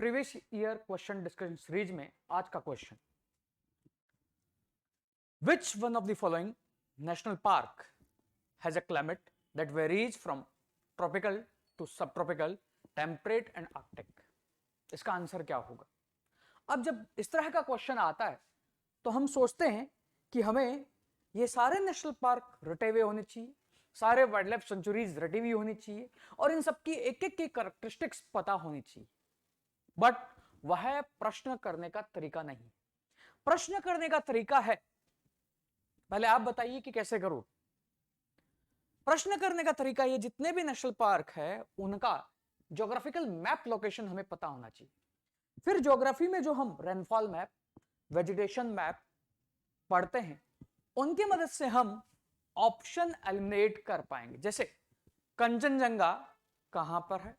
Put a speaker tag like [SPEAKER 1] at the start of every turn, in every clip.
[SPEAKER 1] Previous year question discussion series में आज का question, which one of the following national park has a climate that varies from tropical to subtropical, temperate and arctic. इसका answer क्या होगा? अब जब इस तरह का क्वेश्चन आता है तो हम सोचते हैं कि हमें ये सारे नेशनल पार्क रटे हुए होने चाहिए, सारे वाइल्ड लाइफ सेंचुरीज रटी हुई होनी चाहिए और इन सबकी एक एक की कैरेक्टरिस्टिक्स पता होनी चाहिए। बट वह प्रश्न करने का तरीका नहीं। प्रश्न करने का तरीका है, पहले आप बताइए कि कैसे करूं। प्रश्न करने का तरीका ये, जितने भी नेशनल पार्क है उनका ज्योग्राफिकल मैप लोकेशन हमें पता होना चाहिए। फिर ज्योग्राफी में जो हम रेनफॉल मैप, वेजिटेशन मैप पढ़ते हैं उनकी मदद से हम ऑप्शन एलिमिनेट कर पाएंगे। जैसे कंचनजंगा कहां पर है,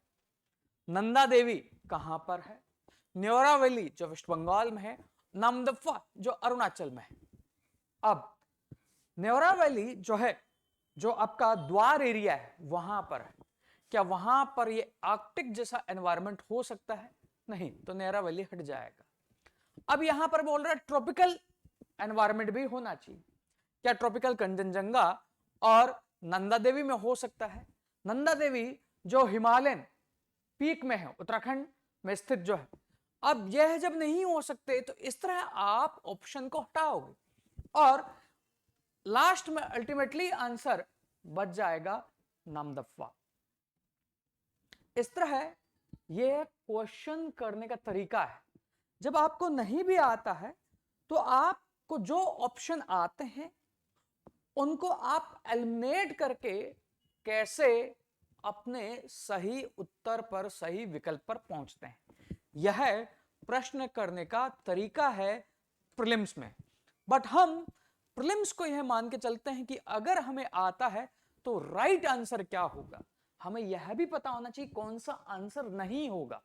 [SPEAKER 1] नंदा देवी कहां पर है, न्योरा वैली जो वेस्ट बंगाल में है, नामदफा जो अरुणाचल में है। अब न्योरा वैली जो है, जो आपका द्वार एरिया है वहां पर है, क्या वहां पर ये आर्कटिक जैसा एनवायरनमेंट हो सकता है? नहीं, तो न्योरा वैली हट जाएगा। अब यहां पर बोल रहा है ट्रॉपिकल एनवायरनमेंट भी होना चाहिए। क्या ट्रॉपिकल कंचनजंगा और नंदा देवी में हो सकता है? नंदा देवी जो हिमालयन पीक में है, उत्तराखंड में स्थित जो है, अब यह जब नहीं हो सकते तो इस तरह आप ऑप्शन को हटाओगे और लास्ट में अल्टीमेटली आंसर बच जाएगा नामदफा। इस तरह यह क्वेश्चन करने का तरीका है। जब आपको नहीं भी आता है तो आपको जो ऑप्शन आते हैं उनको आप एलिमिनेट करके कैसे अपने सही उत्तर पर, सही विकल्प पर पहुंचते हैं, यह प्रश्न करने का तरीका है प्रीलिम्स में। बट हम प्रीलिम्स को यह मान के चलते हैं कि अगर हमें आता है तो राइट आंसर क्या होगा। हमें यह भी पता होना चाहिए कौन सा आंसर नहीं होगा,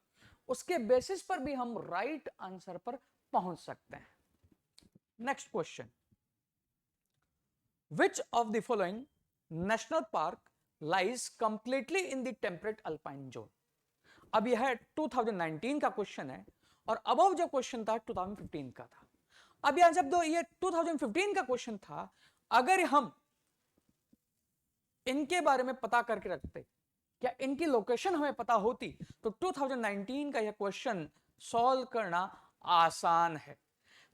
[SPEAKER 1] उसके बेसिस पर भी हम राइट आंसर पर पहुंच सकते हैं। Next question, which of the following national park lies completely in the temperate alpine zone? अब यह 2019 का क्वेश्चन है और अबव जो क्वेश्चन था 2015 का था। अब यहां जब ये 2015 का क्वेश्चन था, अगर हम इनके बारे में पता करके रखते, क्या इनकी लोकेशन हमें पता होती, तो 2019 का यह क्वेश्चन सॉल्व करना आसान है।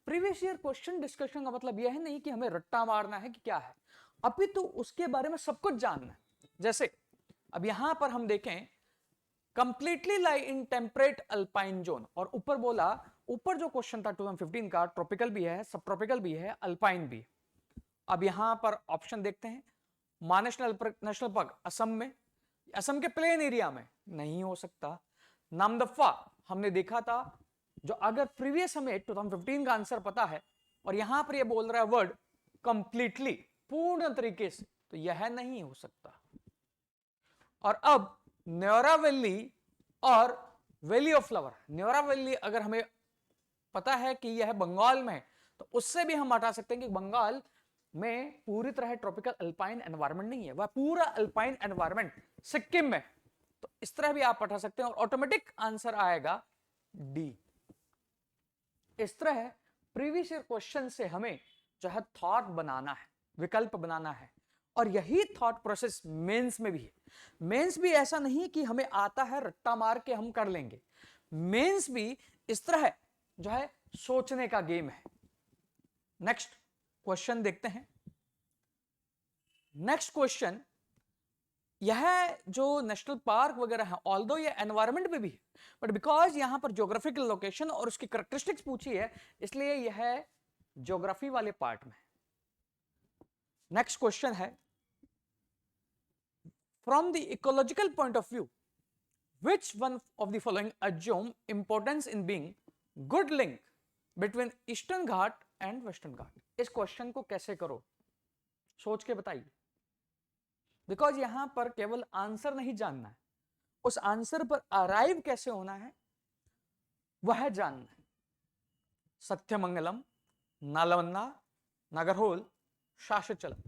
[SPEAKER 1] प्रीवियस ईयर क्वेश्चन डिस्कशन का मतलब यह नहीं कि हमें रट्टा मारना है कि क्या है, अभी तो उसके बारे में सब कुछ जानना है। जैसे अब यहां पर हम देखें, completely lie in temperate alpine zone, और ऊपर बोला, ऊपर जो क्वेश्चन था 2015 का, ट्रॉपिकल भी है, सब ट्रॉपिकल भी है, अल्पाइन भी है। अब यहां पर ऑप्शन देखते हैं, मानस नेशनल पार्क असम में, असम के प्लेन एरिया में नहीं हो सकता। नामदफा हमने देखा था, जो अगर प्रीवियस हमें 2015 का आंसर पता है और यहां पर यह बोल रहा है वर्ड कंप्लीटली, पूर्ण तरीके से, तो यह नहीं हो सकता। और अब न्योरा वैली और valley of flower, Neora valley अगर हमें पता है कि यह बंगाल में है तो उससे भी हम हटा सकते हैं कि बंगाल में पूरी तरह ट्रॉपिकल अल्पाइन एनवायरनमेंट नहीं है, वह पूरा अल्पाइन एनवायरनमेंट सिक्किम में। तो इस तरह भी आप हटा सकते हैं और ऑटोमेटिक आंसर आएगा डी। इस तरह प्रीवियस ईयर क्वेश्चन से हमें जो है थॉट बनाना है, विकल्प बनाना है, और यही थॉट प्रोसेस मेंस में भी है। मेंस भी ऐसा नहीं कि हमें आता है रट्टा मार के हम कर लेंगे, मेंस भी इस तरह जो है सोचने का गेम है। नेक्स्ट क्वेश्चन देखते हैं। नेक्स्ट क्वेश्चन, यह जो नेशनल पार्क वगैरह है, ऑल्दो ये एनवायरनमेंट में भी है, बट बिकॉज यहां पर ज्योग्राफिकल लोकेशन और उसकी कैरेक्टरिस्टिक्स पूछी है, इसलिए यह ज्योग्राफी वाले पार्ट में। नेक्स्ट क्वेश्चन है, from the ecological point of view, which one of the following assume importance in being good link between eastern Ghat and western Ghat? इस क्वेश्चन को कैसे करो, सोच के बताइए। बिकॉज यहां पर केवल आंसर नहीं जानना है, उस आंसर पर अराइव कैसे होना है वह जानना है। सत्यमंगलम, नालंदा, नागरहोल, शासचलम।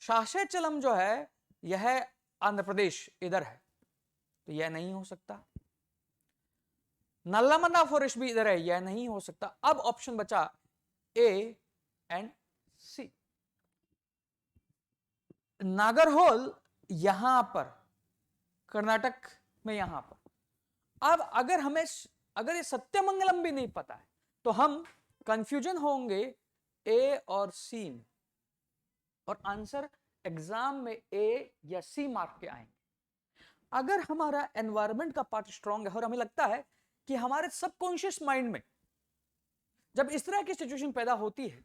[SPEAKER 1] शासचलम जो है यह आंध्र प्रदेश इधर है, तो यह नहीं हो सकता। नल्लामन्ना फॉरेस्ट भी इधर है, यह नहीं हो सकता। अब ऑप्शन बचा ए एंड सी। नागरहोल यहां पर, कर्नाटक में यहां पर। अब अगर ये सत्यमंगलम भी नहीं पता है तो हम कंफ्यूजन होंगे ए और सी में, और आंसर एग्जाम में ए या सी मार्क के आएंगे। अगर हमारा एनवायरनमेंट का पार्ट स्ट्रांग है और हमें लगता है कि हमारे सबकॉन्शियस माइंड में जब इस तरह की सिचुएशन पैदा होती है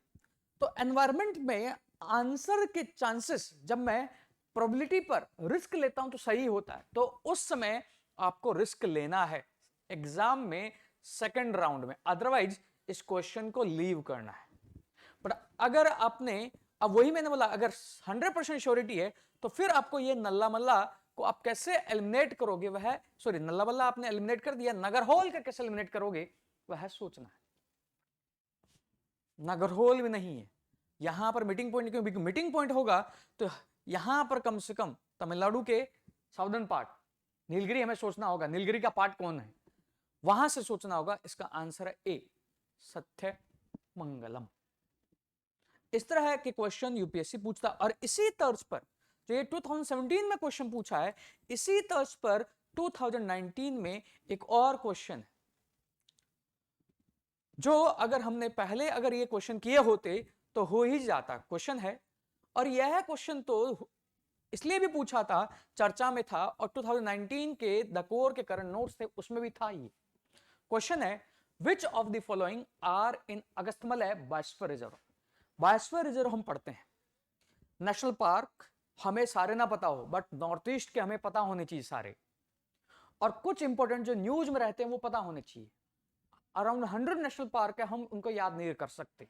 [SPEAKER 1] तो एनवायरनमेंट में आंसर के चांसेस, जब मैं प्रोबेबिलिटी पर रिस्क लेता हूं तो सही होता है, तो उस समय आपको रिस्क लेना है एग्जाम में सेकंड राउंड में, अदरवाइज इस क्वेश्चन को लीव करना है। बट अगर आपने, अब वही मैंने बोला, अगर 100% श्योरिटी है तो फिर आपको ये नल्ला मल्ला को आप कैसे एलिमिनेट करोगे, वह सॉरी नल्ला मल्ला आपने एलिमिनेट कर दिया, नगरहोल का कैसे एलिमिनेट करोगे वह सोचना है। नगरहोल भी नहीं है यहां पर मीटिंग पॉइंट, क्यों? मीटिंग पॉइंट होगा तो यहां पर कम से कम तमिलनाडु के साउदर्न पार्ट, नीलगिरी हमें सोचना होगा, नीलगिरी का पार्ट कौन है, वहां से सोचना होगा। इसका आंसर है ए, सत्यमंगलम। इस तरह के क्वेश्चन यूपीएससी पूछता, और इसी तर्ज पर जो ये 2017 में क्वेश्चन पूछा है, इसी तर्ज पर 2019 में एक और क्वेश्चन है, जो अगर हमने पहले अगर ये क्वेश्चन किए होते तो हो ही जाता क्वेश्चन है। और यह क्वेश्चन तो इसलिए भी पूछा था, चर्चा में था, और 2019 के द कोर के करंट नोट्स थे उसमें भी था। ये क्वेश्चन है, which of the following are in Agasthyamala biosphere reserve. Biosphere reserve हम पढ़ते हैं, नेशनल पार्क हमें सारे ना पता हो, बट नॉर्थ ईस्ट के हमें पता होने चाहिए सारे, और कुछ इंपॉर्टेंट जो न्यूज में रहते हैं वो पता होने चाहिए। अराउंड 100 नेशनल पार्क है, हम उनको याद नहीं कर सकते।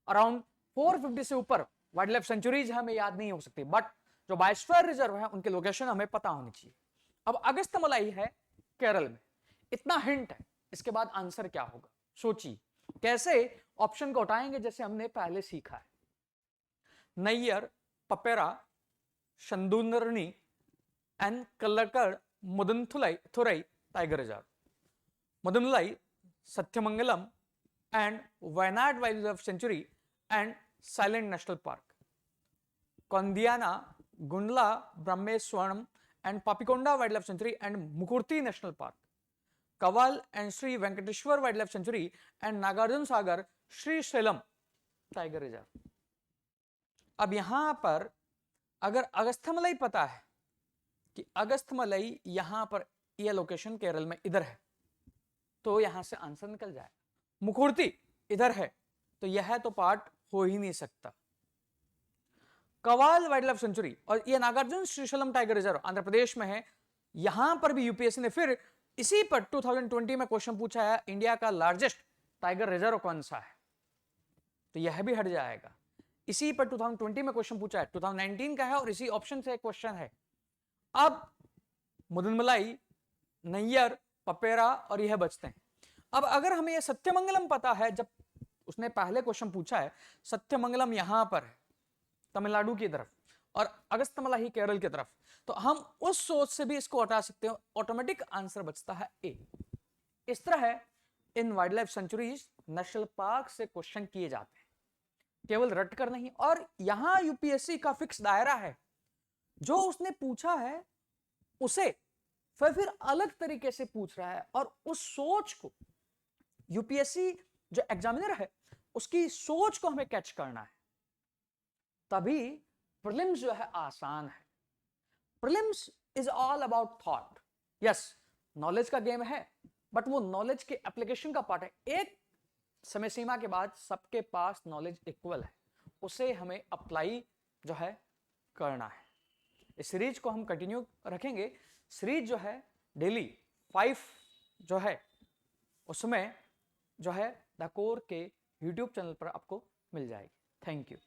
[SPEAKER 1] अराउंड 450 से ऊपर वाइल्ड लाइफ सेंचुरीज हमें याद नहीं हो सकती, बट जो बायोस्फीयर रिजर्व है उनके लोकेशन हमें पता होनी चाहिए। अब अगस्त्यमलाई है केरल में, इतना हिंट है, इसके बाद आंसर क्या होगा सोचिए। कैसे ऑप्शन को उठाएंगे जैसे हमने पहले सीखा है। Neyyar, Peppara, Shendurney and Kalakad Mundanthurai tiger reserve. Mudumalai, Sathyamangalam and Wayanad wild life sanctuary and silent national park. Koundinya, Gundla, Brahmeswaram and Papikonda wild life sanctuary and Mukurthi national park. Kawal and Sri Venkateswara wild life sanctuary and Nagarjuna Sagar Srisailam tiger reserve. अब यहां पर अगर अगस्थ्यमलई पता है कि अगस्थ्यमलई यहां पर यह लोकेशन केरल में इधर है, तो यहां से आंसर निकल जाए। मुकुर्ती इधर है तो यह तो पार्ट हो ही नहीं सकता। कवाल वाइल्ड लाइफ सेंचुरी और यह नागार्जुन श्रीशैलम टाइगर रिजर्व आंध्र प्रदेश में है। यहां पर भी यूपीएससी ने फिर इसी पर 2020 में क्वेश्चन पूछा है, इंडिया का लार्जेस्ट टाइगर रिजर्व कौन सा है, तो यह भी हट जाएगा। इसी पर 2020 में क्वेश्चन पूछा है, 2019 का है और इसी ऑप्शन से क्वेश्चन है। अब मुदुनमलाई, नैयर, पपेरा और यह बचते हैं। अब अगर हमें यह सत्यमंगलम पता है, जब उसने पहले क्वेश्चन पूछा है, सत्यमंगलम यहां पर है तमिलनाडु की तरफ और अगस्त्यमलाई केरल की तरफ, तो हम उस सोच से भी इसको हटा सकते हो, ऑटोमेटिक आंसर बचता है ए। इस तरह इन wild life sanctuaries, national park से क्वेश्चन किए जाते हैं, केवल रट कर नहीं। और यहां यूपीएससी का फिक्स दायरा है, जो उसने पूछा है उसे फिर अलग तरीके से पूछ रहा है, और उस सोच को यूपीएससी जो एग्जामिनर है उसकी सोच को हमें कैच करना है, तभी प्रीलिम्स जो है आसान है। Prelims is all about thought. Yes, knowledge का गेम है, बट वो नॉलेज के एप्लीकेशन का पार्ट है। एक समय सीमा के बाद सबके पास नॉलेज इक्वल है, उसे हमें अप्लाई जो है करना है। इस सीरीज को हम कंटिन्यू रखेंगे। सीरीज जो है डेली 5 जो है उसमें जो है द कोर के यूट्यूब चैनल पर आपको मिल जाएगी। Thank you.